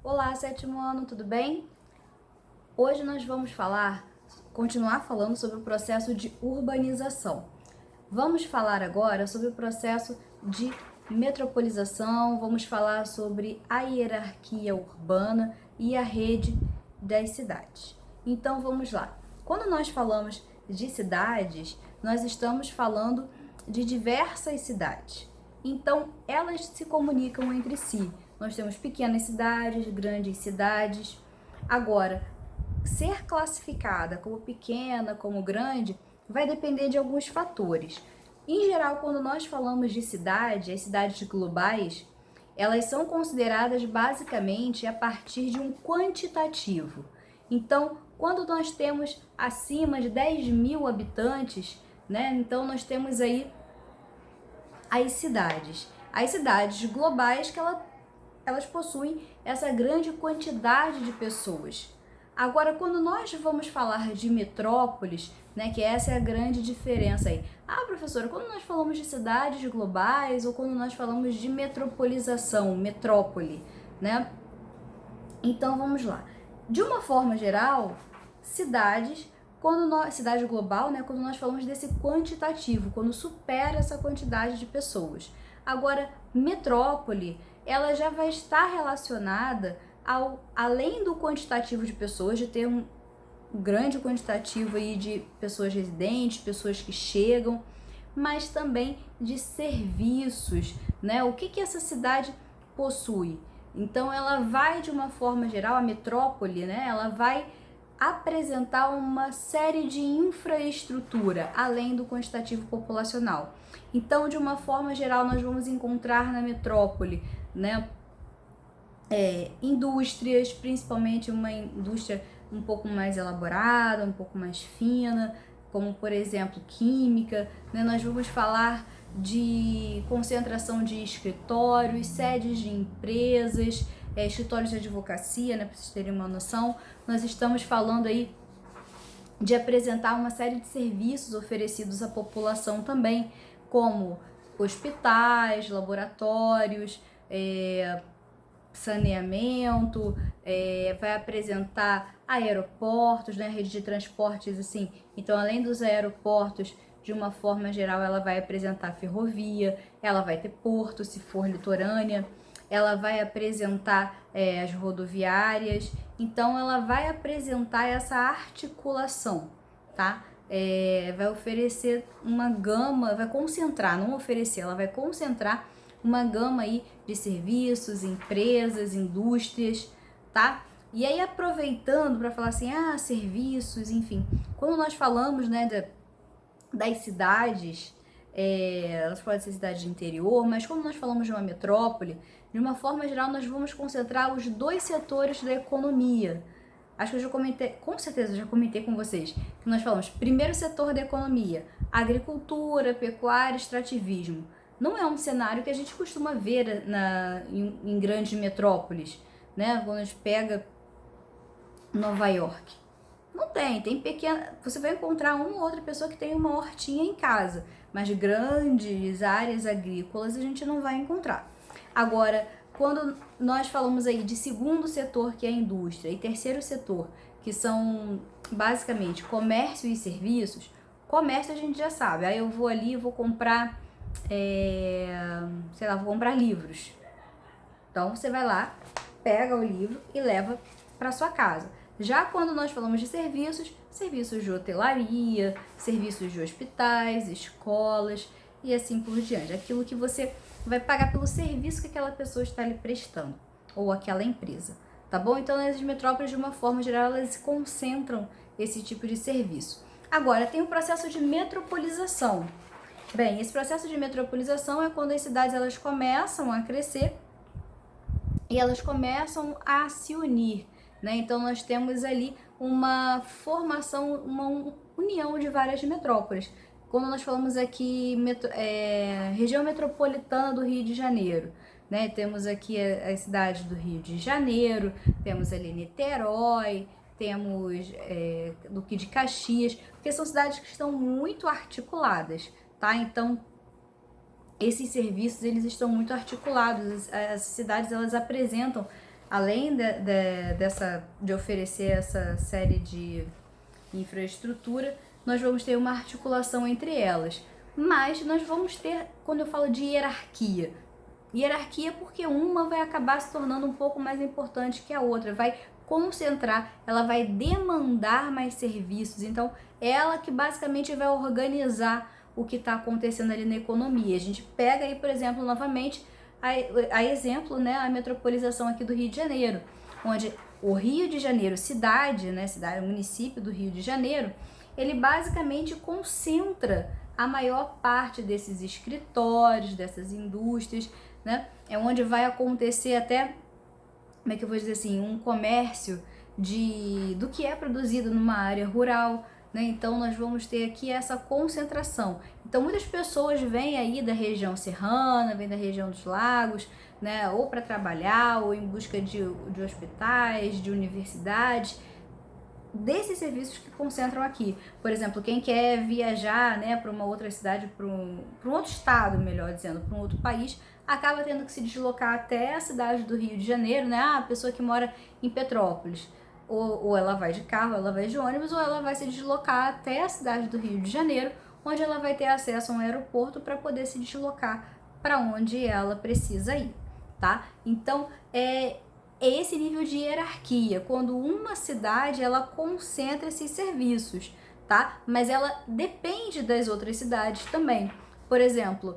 Olá, sétimo ano, tudo bem? Hoje nós vamos continuar falando sobre o processo de urbanização. Vamos falar agora sobre o processo de metropolização, vamos falar sobre a hierarquia urbana e a rede das cidades. Então vamos lá. Quando nós falamos de cidades, nós estamos falando de diversas cidades. Então elas se comunicam entre si. Nós temos pequenas cidades, grandes cidades. Agora, ser classificada como pequena, como grande, vai depender de alguns fatores. Em geral, quando nós falamos de cidade, as cidades globais, elas são consideradas basicamente a partir de um quantitativo. Então, quando nós temos acima de 10 mil habitantes, né? Então nós temos aí as cidades. As cidades globais que elas possuem essa grande quantidade de pessoas. Agora, quando nós vamos falar de metrópoles, né, que essa é a grande diferença aí. Ah, professora, quando nós falamos de cidades globais ou quando nós falamos de metropolização, metrópole, né? Então vamos lá. De uma forma geral, cidade global, né, quando nós falamos desse quantitativo, quando supera essa quantidade de pessoas. Agora, metrópole, ela já vai estar relacionada além do quantitativo de pessoas, de ter um grande quantitativo aí de pessoas residentes, pessoas que chegam, mas também de serviços, né? O que essa cidade possui? Então ela vai, de uma forma geral, a metrópole, né? Ela vai apresentar uma série de infraestrutura, além do quantitativo populacional. Então, de uma forma geral, nós vamos encontrar na metrópole, né, indústrias, principalmente uma indústria um pouco mais elaborada, um pouco mais fina, como por exemplo química, né? Nós vamos falar de concentração de escritórios, sedes de empresas, escritórios de advocacia, né, para vocês terem uma noção. Nós estamos falando aí de apresentar uma série de serviços oferecidos à população também, como hospitais, laboratórios, saneamento, vai apresentar aeroportos, né, rede de transportes, assim. Então, além dos aeroportos, de uma forma geral, ela vai apresentar ferrovia, ela vai ter porto, se for litorânea, ela vai apresentar as rodoviárias. Então, ela vai apresentar essa articulação, tá? Vai oferecer uma gama, vai concentrar, não oferecer, ela vai concentrar uma gama aí de serviços, empresas, indústrias, tá? E aí, aproveitando para falar assim, serviços, enfim, quando nós falamos, né, das cidades, elas podem ser cidades de interior, mas quando nós falamos de uma metrópole, de uma forma geral, nós vamos concentrar os dois setores da economia. Acho que eu já comentei, com certeza já comentei com vocês, que nós falamos primeiro setor da economia, agricultura, pecuária, extrativismo. Não é um cenário que a gente costuma ver em grandes metrópoles, né? Quando a gente pega Nova York. Não tem pequena. Você vai encontrar uma ou outra pessoa que tem uma hortinha em casa, mas grandes áreas agrícolas a gente não vai encontrar. Agora, quando nós falamos aí de segundo setor, que é a indústria, e terceiro setor, que são basicamente comércio e serviços, comércio a gente já sabe. Aí eu vou ali, vou comprar, sei lá, vou comprar livros. Então você vai lá, pega o livro e leva para sua casa. Já quando nós falamos de serviços, serviços de hotelaria, serviços de hospitais, escolas e assim por diante. Aquilo que você vai pagar pelo serviço que aquela pessoa está lhe prestando, ou aquela empresa, tá bom? Então, as metrópoles, de uma forma geral, elas concentram esse tipo de serviço. Agora, tem o processo de metropolização. Bem, esse processo de metropolização é quando as cidades elas começam a crescer e elas começam a se unir, né? Então nós temos ali uma formação, uma união de várias metrópoles. Quando nós falamos aqui região metropolitana do Rio de Janeiro, né? Temos aqui as cidades do Rio de Janeiro, temos ali Niterói, temos Duque de Caxias, porque são cidades que estão muito articuladas, tá? Então esses serviços eles estão muito articulados, as cidades elas apresentam além de oferecer essa série de infraestrutura, nós vamos ter uma articulação entre elas. Mas nós vamos ter, quando eu falo de hierarquia porque uma vai acabar se tornando um pouco mais importante que a outra, vai concentrar, ela vai demandar mais serviços, então ela que basicamente vai organizar o que está acontecendo ali na economia. A gente pega aí, por exemplo, novamente, a exemplo, né, a metropolização aqui do Rio de Janeiro, onde o Rio de Janeiro, cidade, município do Rio de Janeiro, ele basicamente concentra a maior parte desses escritórios, dessas indústrias, né? É onde vai acontecer até, como é que eu vou dizer assim, um comércio do que é produzido numa área rural, né? Então nós vamos ter aqui essa concentração. Então muitas pessoas vêm aí da região serrana, vêm da região dos lagos, né? Ou para trabalhar, ou em busca de hospitais, de universidades, desses serviços que concentram aqui. Por exemplo, quem quer viajar, né, para uma outra cidade, para um outro estado, melhor dizendo, para um outro país, acaba tendo que se deslocar até a cidade do Rio de Janeiro, né? A pessoa que mora em Petrópolis, ou ela vai de carro, ou ela vai de ônibus, ou ela vai se deslocar até a cidade do Rio de Janeiro, onde ela vai ter acesso a um aeroporto para poder se deslocar para onde ela precisa ir, tá? Então, é esse nível de hierarquia, quando uma cidade ela concentra esses serviços, tá? Mas ela depende das outras cidades também. Por exemplo,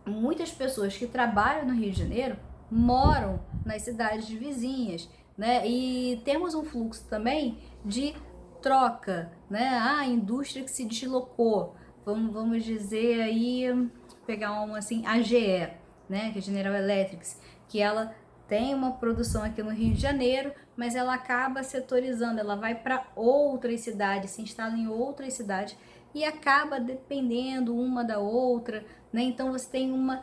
muitas pessoas que trabalham no Rio de Janeiro moram nas cidades vizinhas, né? E temos um fluxo também de troca, né? A indústria que se deslocou, vamos dizer aí, pegar uma assim, a GE, né? Que é General Electric, que ela tem uma produção aqui no Rio de Janeiro, mas ela acaba setorizando, ela vai para outras cidades, se instala em outras cidades e acaba dependendo uma da outra, né? Então você tem uma,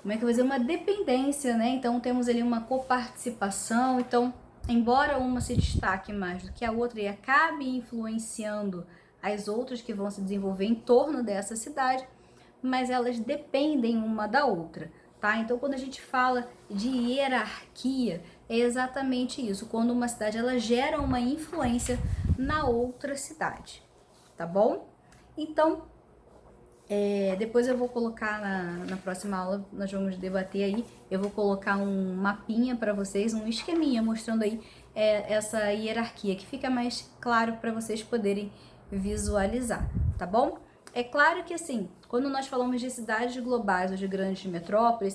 como é que eu vou dizer, uma dependência, né? Então temos ali uma coparticipação. Então, embora uma se destaque mais do que a outra e acabe influenciando as outras que vão se desenvolver em torno dessa cidade, mas elas dependem uma da outra. Tá? Então, quando a gente fala de hierarquia, é exatamente isso. Quando uma cidade ela gera uma influência na outra cidade, tá bom? Então, depois eu vou colocar na próxima aula, nós vamos debater aí, eu vou colocar um mapinha para vocês, um esqueminha mostrando aí essa hierarquia, que fica mais claro para vocês poderem visualizar, tá bom? É claro que assim, quando nós falamos de cidades globais ou de grandes metrópoles,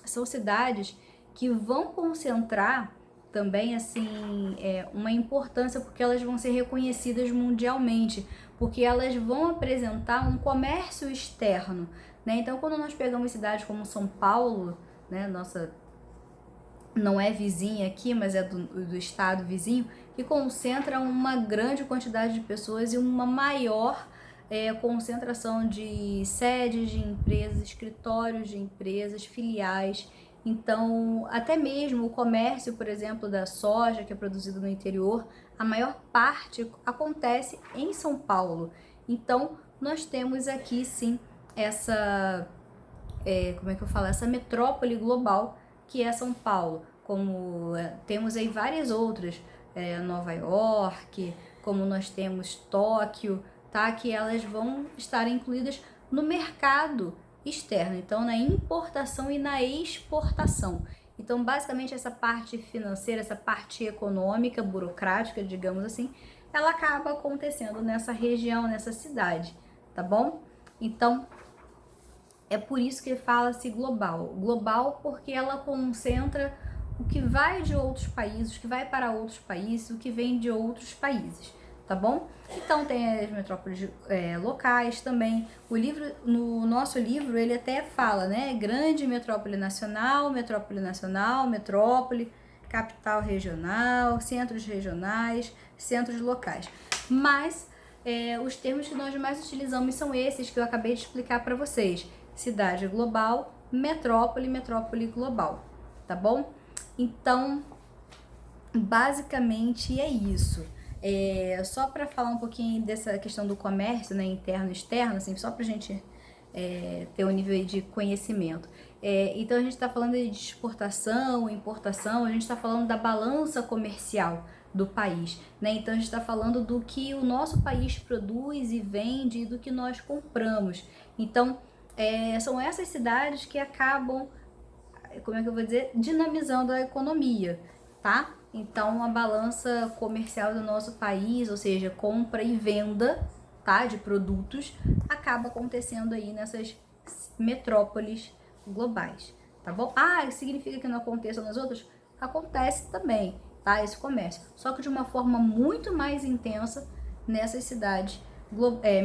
são cidades que vão concentrar também assim uma importância, porque elas vão ser reconhecidas mundialmente, porque elas vão apresentar um comércio externo, né? Então, quando nós pegamos cidades como São Paulo, né, nossa, não é vizinha aqui, mas é do estado vizinho, que concentra uma grande quantidade de pessoas e uma maior concentração de sedes de empresas, escritórios de empresas, filiais. Então, até mesmo o comércio, por exemplo, da soja que é produzido no interior, a maior parte acontece em São Paulo. Então, nós temos aqui sim essa, como é que eu falo, essa metrópole global que é São Paulo. Como temos aí várias outras, Nova York, como nós temos Tóquio, tá? Que elas vão estar incluídas no mercado externo, então na importação e na exportação. Então, basicamente, essa parte financeira, essa parte econômica, burocrática, digamos assim, ela acaba acontecendo nessa região, nessa cidade, tá bom? Então, é por isso que fala-se global. Global porque ela concentra o que vai de outros países, o que vai para outros países, o que vem de outros países, tá bom? Então tem as metrópoles locais também. No nosso livro, ele até fala, né? Grande metrópole nacional, metrópole, capital regional, centros regionais, centros locais. Mas os termos que nós mais utilizamos são esses que eu acabei de explicar para vocês. Cidade global, metrópole global, tá bom? Então, basicamente é isso. Só para falar um pouquinho dessa questão do comércio, né, interno e externo, assim, só para a gente ter um nível de conhecimento. Então a gente está falando de exportação, importação, a gente está falando da balança comercial do país, né? Então a gente está falando do que o nosso país produz e vende e do que nós compramos. Então são essas cidades que acabam, como é que eu vou dizer, dinamizando a economia, tá? Então a balança comercial do nosso país, ou seja, compra e venda, tá, de produtos, acaba acontecendo aí nessas metrópoles globais, tá bom? Isso significa que não aconteça nas outras? Acontece também, tá? Esse comércio, só que de uma forma muito mais intensa nessas cidades,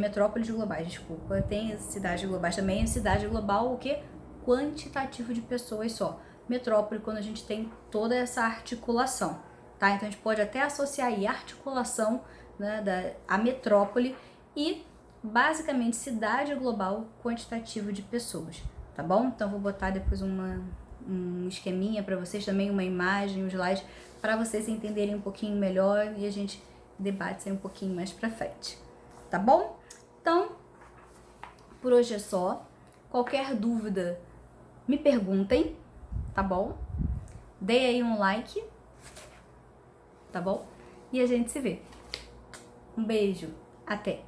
metrópoles globais, desculpa. Tem cidades globais também, cidade global, o que? Quantitativo de pessoas só. Metrópole, quando a gente tem toda essa articulação, tá? Então a gente pode até associar aí a articulação, né, a metrópole e basicamente cidade global quantitativo de pessoas, tá bom? Então vou botar depois um esqueminha para vocês também, uma imagem, um slide, para vocês entenderem um pouquinho melhor e a gente debate isso aí um pouquinho mais pra frente, tá bom? Então, por hoje é só. Qualquer dúvida, me perguntem, tá bom? Dê aí um like, tá bom? E a gente se vê. Um beijo, até!